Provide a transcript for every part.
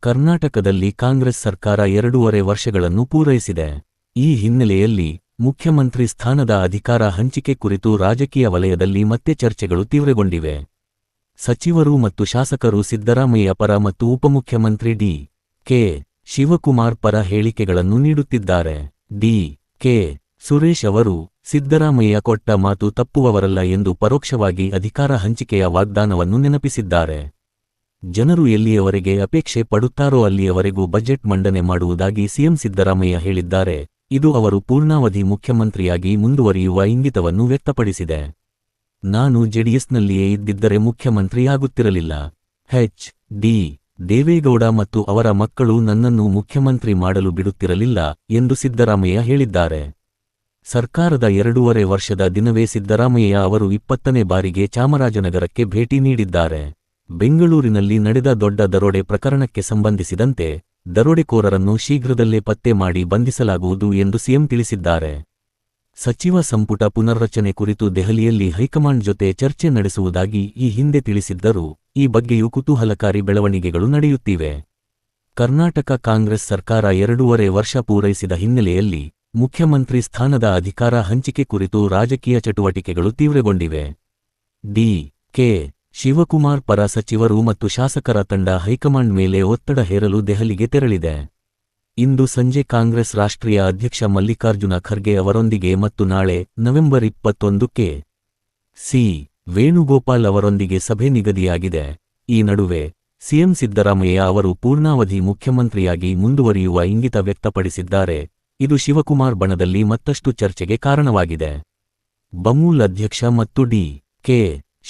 ಕರ್ನಾಟಕದಲ್ಲಿ ಕಾಂಗ್ರೆಸ್ ಸರ್ಕಾರ 2.5 ವರ್ಷಗಳನ್ನು ಪೂರೈಸಿದೆ. ಈ ಹಿನ್ನೆಲೆಯಲ್ಲಿ ಮುಖ್ಯಮಂತ್ರಿ ಸ್ಥಾನದ ಅಧಿಕಾರ ಹಂಚಿಕೆ ಕುರಿತು ರಾಜಕೀಯ ವಲಯದಲ್ಲಿ ಮತ್ತೆ ಚರ್ಚೆಗಳು ತೀವ್ರಗೊಂಡಿವೆ. ಸಚಿವರು ಮತ್ತು ಶಾಸಕರು ಸಿದ್ದರಾಮಯ್ಯ ಪರ ಮತ್ತು ಉಪಮುಖ್ಯಮಂತ್ರಿ ಡಿ. ಕೆ. ಶಿವಕುಮಾರ್ ಪರ ಹೇಳಿಕೆಗಳನ್ನು ನೀಡುತ್ತಿದ್ದಾರೆ. ಡಿ. ಕೆ. ಸುರೇಶ್ ಅವರು ಸಿದ್ದರಾಮಯ್ಯ ಕೊಟ್ಟ ಮಾತು ತಪ್ಪುವವರಲ್ಲ ಎಂದು ಪರೋಕ್ಷವಾಗಿ ಅಧಿಕಾರ ಹಂಚಿಕೆಯ ವಾಗ್ದಾನವನ್ನು ನೆನಪಿಸಿದ್ದಾರೆ. ಜನರು ಎಲ್ಲಿಯವರೆಗೆ ಅಪೇಕ್ಷೆ ಪಡುತ್ತಾರೋ ಅಲ್ಲಿಯವರೆಗೂ ಬಜೆಟ್ ಮಂಡನೆ ಮಾಡುವುದಾಗಿ ಸಿಎಂ ಸಿದ್ದರಾಮಯ್ಯ ಹೇಳಿದ್ದಾರೆ. ಇದು ಅವರು ಪೂರ್ಣಾವಧಿ ಮುಖ್ಯಮಂತ್ರಿಯಾಗಿ ಮುಂದುವರಿಯುವ ಇಂಗಿತವನ್ನು ವ್ಯಕ್ತಪಡಿಸಿದೆ. ನಾನು ಜೆಡಿಎಸ್ನಲ್ಲಿಯೇ ಇದ್ದಿದ್ದರೆ ಮುಖ್ಯಮಂತ್ರಿಯಾಗುತ್ತಿರಲಿಲ್ಲ. ಎಚ್. ಡಿ. ದೇವೇಗೌಡ ಮತ್ತು ಅವರ ಮಕ್ಕಳು ನನ್ನನ್ನು ಮುಖ್ಯಮಂತ್ರಿ ಮಾಡಲು ಬಿಡುತ್ತಿರಲಿಲ್ಲ ಎಂದು ಸಿದ್ದರಾಮಯ್ಯ ಹೇಳಿದ್ದಾರೆ. ಸರ್ಕಾರದ 2.5 ವರ್ಷದ ದಿನವೇ ಸಿದ್ದರಾಮಯ್ಯ ಅವರು 20ನೇ ಬಾರಿಗೆ ಚಾಮರಾಜನಗರಕ್ಕೆ ಭೇಟಿ ನೀಡಿದ್ದಾರೆ. ಬೆಂಗಳೂರಿನಲ್ಲಿ ನಡೆದ ದೊಡ್ಡ ದರೋಡೆ ಪ್ರಕರಣಕ್ಕೆ ಸಂಬಂಧಿಸಿದಂತೆ ದರೋಡೆಕೋರರನ್ನು ಶೀಘ್ರದಲ್ಲೇ ಪತ್ತೆ ಮಾಡಿ ಬಂಧಿಸಲಾಗುವುದು ಎಂದು ಸಿಎಂ ತಿಳಿಸಿದ್ದಾರೆ. ಸಚಿವ ಸಂಪುಟ ಪುನರ್ರಚನೆ ಕುರಿತು ದೆಹಲಿಯಲ್ಲಿ ಹೈಕಮಾಂಡ್ ಜೊತೆ ಚರ್ಚೆ ನಡೆಸುವುದಾಗಿ ಈ ಹಿಂದೆ ತಿಳಿಸಿದ್ದರೂ ಈ ಬಗ್ಗೆಯೂ ಕುತೂಹಲಕಾರಿ ಬೆಳವಣಿಗೆಗಳು ನಡೆಯುತ್ತಿವೆ. ಕರ್ನಾಟಕ ಕಾಂಗ್ರೆಸ್ ಸರ್ಕಾರ 2.5 ವರ್ಷ ಪೂರೈಸಿದ ಹಿನ್ನೆಲೆಯಲ್ಲಿ ಮುಖ್ಯಮಂತ್ರಿ ಸ್ಥಾನದ ಅಧಿಕಾರ ಹಂಚಿಕೆ ಕುರಿತು ರಾಜಕೀಯ ಚಟುವಟಿಕೆಗಳು ತೀವ್ರಗೊಂಡಿವೆ. ಡಿ. ಕೆ. ಶಿವಕುಮಾರ್ ಪರ ಸಚಿವರು ಮತ್ತು ಶಾಸಕರ ತಂಡ ಹೈಕಮಾಂಡ್ ಮೇಲೆ ಒತ್ತಡ ಹೇರಲು ದೆಹಲಿಗೆ ತೆರಳಿದೆ. ಇಂದು ಸಂಜೆ ಕಾಂಗ್ರೆಸ್ ರಾಷ್ಟ್ರೀಯ ಅಧ್ಯಕ್ಷ ಮಲ್ಲಿಕಾರ್ಜುನ ಖರ್ಗೆ ಅವರೊಂದಿಗೆ ಮತ್ತು ನಾಳೆ ನವೆಂಬರ್ 21ಕ್ಕೆ ಸಿ. ವೇಣುಗೋಪಾಲ್ ಅವರೊಂದಿಗೆ ಸಭೆ ನಿಗದಿಯಾಗಿದೆ. ಈ ನಡುವೆ ಸಿಎಂ ಸಿದ್ದರಾಮಯ್ಯ ಅವರು ಪೂರ್ಣಾವಧಿ ಮುಖ್ಯಮಂತ್ರಿಯಾಗಿ ಮುಂದುವರಿಯುವ ಇಂಗಿತ ವ್ಯಕ್ತಪಡಿಸಿದ್ದಾರೆ. ಇದು ಶಿವಕುಮಾರ್ ಬಣದಲ್ಲಿ ಮತ್ತಷ್ಟು ಚರ್ಚೆಗೆ ಕಾರಣವಾಗಿದೆ. ಬಮೂಲ್ ಅಧ್ಯಕ್ಷ ಮತ್ತು ಡಿ. ಕೆ.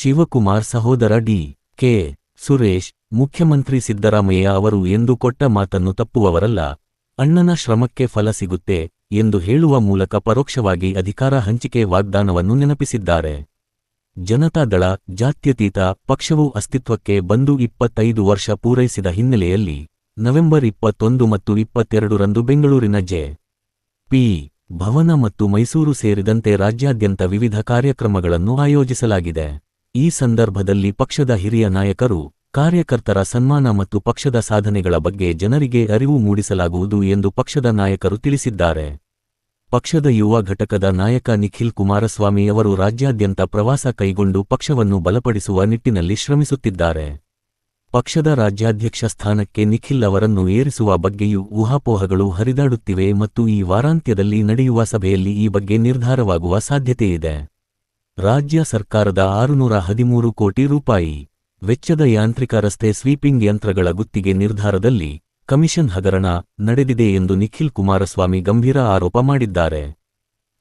ಶಿವಕುಮಾರ್ ಸಹೋದರ ಡಿ. ಕೆ. ಸುರೇಶ್ ಮುಖ್ಯಮಂತ್ರಿ ಸಿದ್ದರಾಮಯ್ಯ ಅವರು ಎಂದು ಕೊಟ್ಟ ಮಾತನ್ನು ತಪ್ಪುವವರಲ್ಲ, ಅಣ್ಣನ ಶ್ರಮಕ್ಕೆ ಫಲ ಸಿಗುತ್ತೆ ಎಂದು ಹೇಳುವ ಮೂಲಕ ಪರೋಕ್ಷವಾಗಿ ಅಧಿಕಾರ ಹಂಚಿಕೆ ವಾಗ್ದಾನವನ್ನು ನೆನಪಿಸಿದ್ದಾರೆ. ಜನತಾದಳ ಜಾತ್ಯತೀತ ಪಕ್ಷವು ಅಸ್ತಿತ್ವಕ್ಕೆ ಬಂದು 25 ವರ್ಷ ಪೂರೈಸಿದ ಹಿನ್ನೆಲೆಯಲ್ಲಿ ನವೆಂಬರ್ 21 ಮತ್ತು 22ರಂದು ಬೆಂಗಳೂರಿನ ಜೆ. ಪಿ. ಭವನ ಮತ್ತು ಮೈಸೂರು ಸೇರಿದಂತೆ ರಾಜ್ಯಾದ್ಯಂತ ವಿವಿಧ ಕಾರ್ಯಕ್ರಮಗಳನ್ನು ಆಯೋಜಿಸಲಾಗಿದೆ. ಈ ಸಂದರ್ಭದಲ್ಲಿ ಪಕ್ಷದ ಹಿರಿಯ ನಾಯಕರು, ಕಾರ್ಯಕರ್ತರ ಸನ್ಮಾನ ಮತ್ತು ಪಕ್ಷದ ಸಾಧನೆಗಳ ಬಗ್ಗೆ ಜನರಿಗೆ ಅರಿವು ಮೂಡಿಸಲಾಗುವುದು ಎಂದು ಪಕ್ಷದ ನಾಯಕರು ತಿಳಿಸಿದ್ದಾರೆ. ಪಕ್ಷದ ಯುವ ಘಟಕದ ನಾಯಕ ನಿಖಿಲ್ ಕುಮಾರಸ್ವಾಮಿ ಅವರು ರಾಜ್ಯಾದ್ಯಂತ ಪ್ರವಾಸ ಕೈಗೊಂಡು ಪಕ್ಷವನ್ನು ಬಲಪಡಿಸುವ ನಿಟ್ಟಿನಲ್ಲಿ ಶ್ರಮಿಸುತ್ತಿದ್ದಾರೆ. ಪಕ್ಷದ ರಾಜ್ಯಾಧ್ಯಕ್ಷ ಸ್ಥಾನಕ್ಕೆ ನಿಖಿಲ್ ಅವರನ್ನು ಏರಿಸುವ ಬಗ್ಗೆಯೂ ಊಹಾಪೋಹಗಳು ಹರಿದಾಡುತ್ತಿವೆ ಮತ್ತು ಈ ವಾರಾಂತ್ಯದಲ್ಲಿ ನಡೆಯುವ ಸಭೆಯಲ್ಲಿ ಈ ಬಗ್ಗೆ ನಿರ್ಧಾರವಾಗುವ ಸಾಧ್ಯತೆಯಿದೆ. ರಾಜ್ಯ ಸರ್ಕಾರದ 613 ಕೋಟಿ ರೂಪಾಯಿ ವೆಚ್ಚದ ಯಾಂತ್ರಿಕ ರಸ್ತೆ ಸ್ವೀಪಿಂಗ್ ಯಂತ್ರಗಳ ಗುತ್ತಿಗೆ ನಿರ್ಧಾರದಲ್ಲಿ ಕಮಿಷನ್ ಹಗರಣ ನಡೆದಿದೆ ಎಂದು ನಿಖಿಲ್ ಕುಮಾರಸ್ವಾಮಿ ಗಂಭೀರ ಆರೋಪ ಮಾಡಿದ್ದಾರೆ.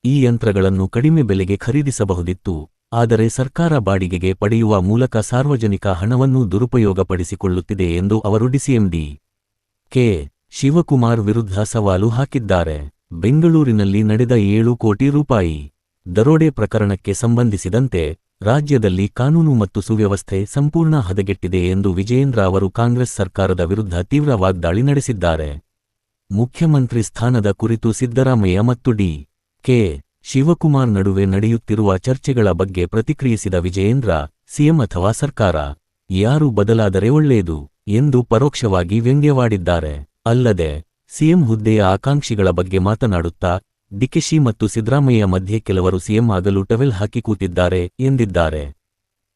ಈ ಯಂತ್ರಗಳನ್ನು ಕಡಿಮೆ ಬೆಲೆಗೆ ಖರೀದಿಸಬಹುದಿತ್ತು, ಆದರೆ ಸರ್ಕಾರ ಬಾಡಿಗೆಗೆ ಪಡೆಯುವ ಮೂಲಕ ಸಾರ್ವಜನಿಕ ಹಣವನ್ನು ದುರುಪಯೋಗಪಡಿಸಿಕೊಳ್ಳುತ್ತಿದೆ ಎಂದು ಅವರು ಡಿಸಿಎಂ ಡಿ. ಕೆ. ಶಿವಕುಮಾರ್ ವಿರುದ್ಧ ಸವಾಲು ಹಾಕಿದ್ದಾರೆ. ಬೆಂಗಳೂರಿನಲ್ಲಿ ನಡೆದ 7 ಕೋಟಿ ರೂಪಾಯಿ ದರೋಡೆ ಪ್ರಕರಣಕ್ಕೆ ಸಂಬಂಧಿಸಿದಂತೆ ರಾಜ್ಯದಲ್ಲಿ ಕಾನೂನು ಮತ್ತು ಸುವ್ಯವಸ್ಥೆ ಸಂಪೂರ್ಣ ಹದಗೆಟ್ಟಿದೆ ಎಂದು ವಿಜಯೇಂದ್ರ ಅವರು ಕಾಂಗ್ರೆಸ್ ಸರ್ಕಾರದ ವಿರುದ್ಧ ತೀವ್ರ ವಾಗ್ದಾಳಿ ನಡೆಸಿದ್ದಾರೆ. ಮುಖ್ಯಮಂತ್ರಿ ಸ್ಥಾನದ ಕುರಿತು ಸಿದ್ದರಾಮಯ್ಯ ಮತ್ತು ಡಿ. ಕೆ. ಶಿವಕುಮಾರ್ ನಡುವೆ ನಡೆಯುತ್ತಿರುವ ಚರ್ಚೆಗಳ ಬಗ್ಗೆ ಪ್ರತಿಕ್ರಿಯಿಸಿದ ವಿಜಯೇಂದ್ರ, ಸಿಎಂ ಅಥವಾ ಸರ್ಕಾರ ಯಾರು ಬದಲಾದರೆ ಒಳ್ಳೆಯದು ಎಂದು ಪರೋಕ್ಷವಾಗಿ ವ್ಯಂಗ್ಯವಾಡಿದ್ದಾರೆ. ಅಲ್ಲದೆ ಸಿಎಂ ಹುದ್ದೆಯ ಆಕಾಂಕ್ಷಿಗಳ ಬಗ್ಗೆ ಮಾತನಾಡುತ್ತಾ ಡಿಕೆಶಿ ಮತ್ತು ಸಿದ್ದರಾಮಯ್ಯ ಮಧ್ಯೆ ಕೆಲವರು ಸಿಎಂ ಆಗಲು ಟವೆಲ್ ಹಾಕಿ ಕೂತಿದ್ದಾರೆ ಎಂದಿದ್ದಾರೆ.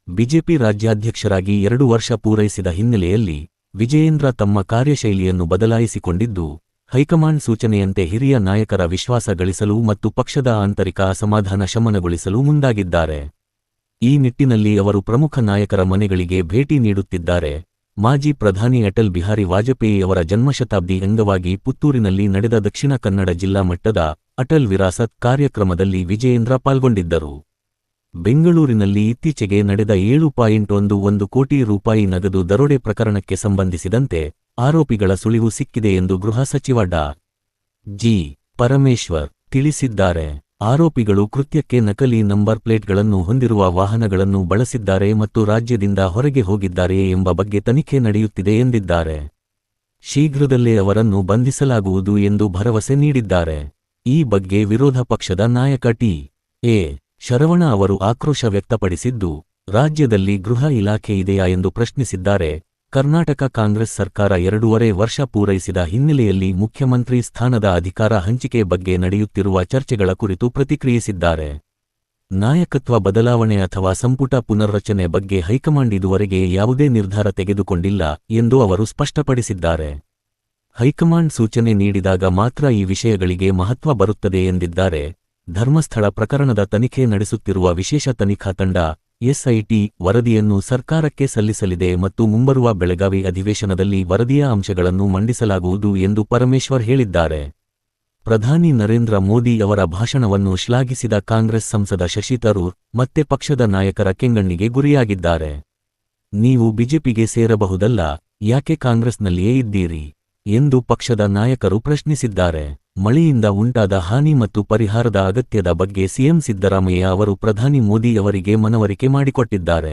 ಬಿಜೆಪಿ ರಾಜ್ಯಾಧ್ಯಕ್ಷರಾಗಿ 2 ವರ್ಷ ಪೂರೈಸಿದ ಹಿನ್ನೆಲೆಯಲ್ಲಿ ವಿಜಯೇಂದ್ರ ತಮ್ಮ ಕಾರ್ಯಶೈಲಿಯನ್ನು ಬದಲಾಯಿಸಿಕೊಂಡಿದ್ದು, ಹೈಕಮಾಂಡ್ ಸೂಚನೆಯಂತೆ ಹಿರಿಯ ನಾಯಕರ ವಿಶ್ವಾಸ ಗಳಿಸಲು ಮತ್ತು ಪಕ್ಷದ ಆಂತರಿಕ ಅಸಮಾಧಾನ ಶಮನಗೊಳಿಸಲು ಮುಂದಾಗಿದ್ದಾರೆ. ಈ ನಿಟ್ಟಿನಲ್ಲಿ ಅವರು ಪ್ರಮುಖ ನಾಯಕರ ಮನೆಗಳಿಗೆ ಭೇಟಿ ನೀಡುತ್ತಿದ್ದಾರೆ. ಮಾಜಿ ಪ್ರಧಾನಿ ಅಟಲ್ ಬಿಹಾರಿ ವಾಜಪೇಯಿ ಅವರ ಜನ್ಮಶತಾಬ್ದಿ ಅಂಗವಾಗಿ ಪುತ್ತೂರಿನಲ್ಲಿ ನಡೆದ ದಕ್ಷಿಣ ಕನ್ನಡ ಜಿಲ್ಲಾ ಮಟ್ಟದ ಅಟಲ್ ವಿರಾಸತ್ ಕಾರ್ಯಕ್ರಮದಲ್ಲಿ ವಿಜಯೇಂದ್ರ ಪಾಲ್ಗೊಂಡಿದ್ದರು. ಬೆಂಗಳೂರಿನಲ್ಲಿ ಇತ್ತೀಚೆಗೆ ನಡೆದ 7.11 ಕೋಟಿ ರೂಪಾಯಿ ನಗದು ದರೋಡೆ ಪ್ರಕರಣಕ್ಕೆ ಸಂಬಂಧಿಸಿದಂತೆ ಆರೋಪಿಗಳ ಸುಳಿವು ಸಿಕ್ಕಿದೆ ಎಂದು ಗೃಹ ಸಚಿವ ಡಾ. ಜಿ. ಪರಮೇಶ್ವರ್ ತಿಳಿಸಿದ್ದಾರೆ. ಆರೋಪಿಗಳು ಕೃತ್ಯಕ್ಕೆ ನಕಲಿ ನಂಬರ್ ಪ್ಲೇಟ್ಗಳನ್ನು ಹೊಂದಿರುವ ವಾಹನಗಳನ್ನು ಬಳಸಿದ್ದಾರೆ ಮತ್ತು ರಾಜ್ಯದಿಂದ ಹೊರಗೆ ಹೋಗಿದ್ದಾರೆಯೇ ಎಂಬ ಬಗ್ಗೆ ತನಿಖೆ ನಡೆಯುತ್ತಿದೆ ಎಂದಿದ್ದಾರೆ. ಶೀಘ್ರದಲ್ಲೇ ಅವರನ್ನು ಬಂಧಿಸಲಾಗುವುದು ಎಂದು ಭರವಸೆ ನೀಡಿದ್ದಾರೆ. ಈ ಬಗ್ಗೆ ವಿರೋಧ ಪಕ್ಷದ ನಾಯಕ ಟಿ. ಎ. ಶರವಣ ಅವರು ಆಕ್ರೋಶ ವ್ಯಕ್ತಪಡಿಸಿದ್ದು, ರಾಜ್ಯದಲ್ಲಿ ಗೃಹ ಇಲಾಖೆ ಇದೆಯಾ ಎಂದು ಪ್ರಶ್ನಿಸಿದ್ದಾರೆ. ಕರ್ನಾಟಕ ಕಾಂಗ್ರೆಸ್ ಸರ್ಕಾರ 2.5 ವರ್ಷ ಪೂರೈಸಿದ ಹಿನ್ನೆಲೆಯಲ್ಲಿ ಮುಖ್ಯಮಂತ್ರಿ ಸ್ಥಾನದ ಅಧಿಕಾರ ಹಂಚಿಕೆ ಬಗ್ಗೆ ನಡೆಯುತ್ತಿರುವ ಚರ್ಚೆಗಳ ಕುರಿತು ಪ್ರತಿಕ್ರಿಯಿಸಿದ್ದಾರೆ. ನಾಯಕತ್ವ ಬದಲಾವಣೆ ಅಥವಾ ಸಂಪುಟ ಪುನರ್ರಚನೆ ಬಗ್ಗೆ ಹೈಕಮಾಂಡ್ ಇದುವರೆಗೆ ಯಾವುದೇ ನಿರ್ಧಾರ ತೆಗೆದುಕೊಂಡಿಲ್ಲ ಎಂದು ಅವರು ಸ್ಪಷ್ಟಪಡಿಸಿದ್ದಾರೆ. ಹೈಕಮಾಂಡ್ ಸೂಚನೆ ನೀಡಿದಾಗ ಮಾತ್ರ ಈ ವಿಷಯಗಳಿಗೆ ಮಹತ್ವ ಬರುತ್ತದೆ ಎಂದಿದ್ದಾರೆ. ಧರ್ಮಸ್ಥಳ ಪ್ರಕರಣದ ತನಿಖೆ ನಡೆಸುತ್ತಿರುವ ವಿಶೇಷ ತನಿಖಾ ತಂಡ ಎಸ್ಐಟಿ ವರದಿಯನ್ನು ಸರ್ಕಾರಕ್ಕೆ ಸಲ್ಲಿಸಲಿದೆ ಮತ್ತು ಮುಂಬರುವ ಬೆಳಗಾವಿ ಅಧಿವೇಶನದಲ್ಲಿ ವರದಿಯ ಅಂಶಗಳನ್ನು ಮಂಡಿಸಲಾಗುವುದು ಎಂದು ಪರಮೇಶ್ವರ್ ಹೇಳಿದ್ದಾರೆ. ಪ್ರಧಾನಿ ನರೇಂದ್ರ ಮೋದಿ ಅವರ ಭಾಷಣವನ್ನು ಶ್ಲಾಘಿಸಿದ ಕಾಂಗ್ರೆಸ್ ಸಂಸದ ಶಶಿ ತರೂರ್ ಮತ್ತೆ ಪಕ್ಷದ ನಾಯಕರ ಕೆಂಗಣ್ಣಿಗೆ ಗುರಿಯಾಗಿದ್ದಾರೆ. ನೀವು ಬಿಜೆಪಿಗೆ ಸೇರಬಹುದಲ್ಲ, ಯಾಕೆ ಕಾಂಗ್ರೆಸ್ನಲ್ಲಿಯೇ ಇದ್ದೀರಿ ಎಂದು ಪಕ್ಷದ ನಾಯಕರು ಪ್ರಶ್ನಿಸಿದ್ದಾರೆ. ಮಳೆಯಿಂದ ಉಂಟಾದ ಹಾನಿ ಮತ್ತು ಪರಿಹಾರದ ಅಗತ್ಯದ ಬಗ್ಗೆ ಸಿಎಂ ಸಿದ್ದರಾಮಯ್ಯ ಅವರು ಪ್ರಧಾನಿ ಮೋದಿ ಅವರಿಗೆ ಮನವರಿಕೆ ಮಾಡಿಕೊಟ್ಟಿದ್ದಾರೆ.